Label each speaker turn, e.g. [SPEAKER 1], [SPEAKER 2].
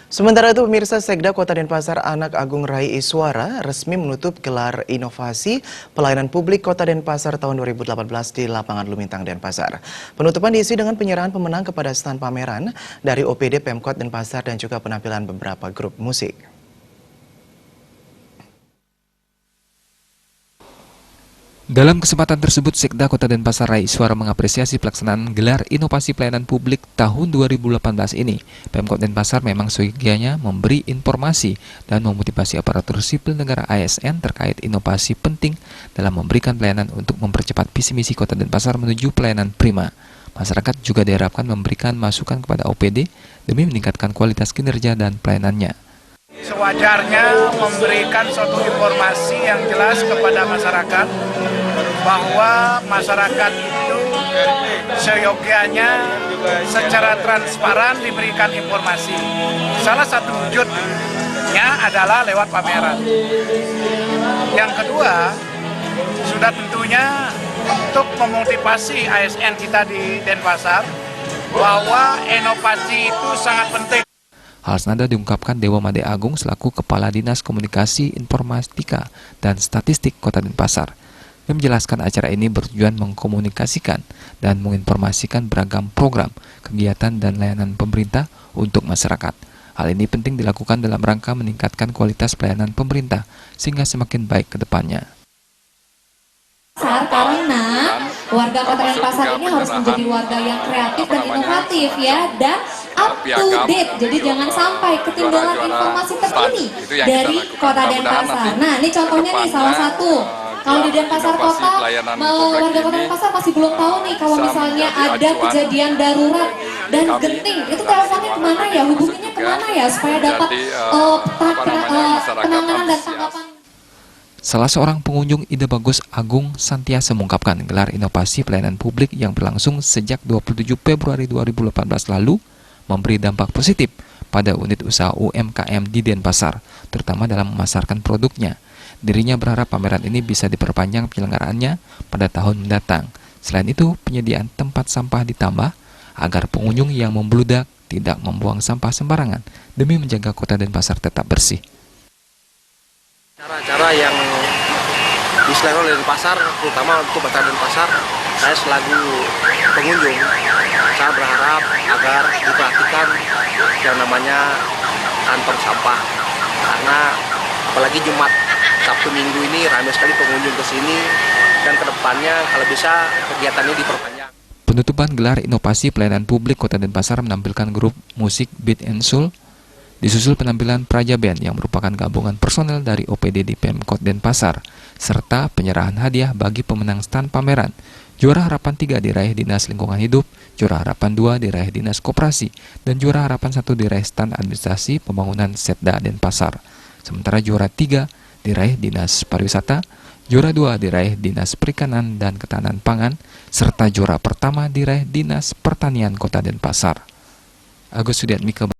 [SPEAKER 1] Sementara itu, pemirsa, Sekda Kota Denpasar Anak Agung Rai Iswara resmi menutup gelar inovasi pelayanan publik Kota Denpasar tahun 2018 di lapangan Lumintang, Denpasar. Penutupan diisi dengan penyerahan pemenang kepada stand pameran dari OPD Pemkot Denpasar dan juga penampilan beberapa grup musik.
[SPEAKER 2] Dalam kesempatan tersebut, Sekda Kota Denpasar Rai Iswara mengapresiasi pelaksanaan gelar inovasi pelayanan publik tahun 2018 ini. Pemkot Denpasar memang seyogianya memberi informasi dan memotivasi aparatur sipil negara ASN terkait inovasi penting dalam memberikan pelayanan untuk mempercepat visi misi Kota Denpasar menuju pelayanan prima. Masyarakat juga diharapkan memberikan masukan kepada OPD demi meningkatkan kualitas kinerja dan pelayanannya.
[SPEAKER 3] Sewajarnya memberikan suatu informasi yang jelas kepada masyarakat bahwa masyarakat itu seyogianya secara transparan diberikan informasi. Salah satu wujudnya adalah lewat pameran. Yang kedua, sudah tentunya untuk memotivasi ASN kita di Denpasar bahwa inovasi itu sangat penting.
[SPEAKER 2] Hal senada diungkapkan Dewa Made Agung selaku Kepala Dinas Komunikasi Informatika dan Statistik Kota Denpasar. Dia menjelaskan acara ini bertujuan mengkomunikasikan dan menginformasikan beragam program, kegiatan, dan layanan pemerintah untuk masyarakat. Hal ini penting dilakukan dalam rangka meningkatkan kualitas pelayanan pemerintah sehingga semakin baik ke depannya.
[SPEAKER 4] Karena warga Kota Denpasar ini harus menjadi warga yang kreatif dan inovatif ya, dan up to date. Jadi jangan sampai ketinggalan informasi terkini dari Kota Denpasar. Nah, ini contohnya nih salah satu. Kalau di Denpasar Kota, warga Kota Denpasar masih belum tahu nih kalau misalnya ada kejadian darurat dan genting, itu teleponnya kemana ya, hubunginya kemana ya, supaya dapat penanganan dan tanggapan.
[SPEAKER 2] Salah seorang pengunjung Ide Bagus Agung Santiasa mengungkapkan gelar inovasi pelayanan publik yang berlangsung sejak 27 Februari 2018 lalu memberi dampak positif pada unit usaha UMKM di Denpasar, terutama dalam memasarkan produknya. Dirinya berharap pameran ini bisa diperpanjang penyelenggaraannya pada tahun mendatang. Selain itu, penyediaan tempat sampah ditambah agar pengunjung yang membludak tidak membuang sampah sembarangan demi menjaga Kota Denpasar tetap bersih.
[SPEAKER 5] Cara-cara yang diselenggarakan oleh Denpasar, terutama untuk masyarakat Denpasar, saya selaku pengunjung, saya berharap agar diperhatikan yang namanya kantong sampah. Karena apalagi Jumat, Sabtu, Minggu ini ramai sekali pengunjung ke sini, dan kedepannya kalau bisa kegiatan ini diperpanjang.
[SPEAKER 2] Penutupan gelar inovasi pelayanan publik Kota Denpasar menampilkan grup musik Beat and Soul, disusul penampilan Praja Band yang merupakan gabungan personel dari OPD di Pemkot Denpasar, serta penyerahan hadiah bagi pemenang stand pameran. Juara Harapan 3 diraih Dinas Lingkungan Hidup, Juara Harapan 2 diraih Dinas Koperasi, dan Juara Harapan 1 diraih stand Administrasi Pembangunan Setda Denpasar. Sementara Juara 3 diraih Dinas Pariwisata, Juara 2 diraih Dinas Perikanan dan Ketahanan Pangan, serta juara pertama diraih Dinas Pertanian Kota Denpasar. Agus Sudiatmika.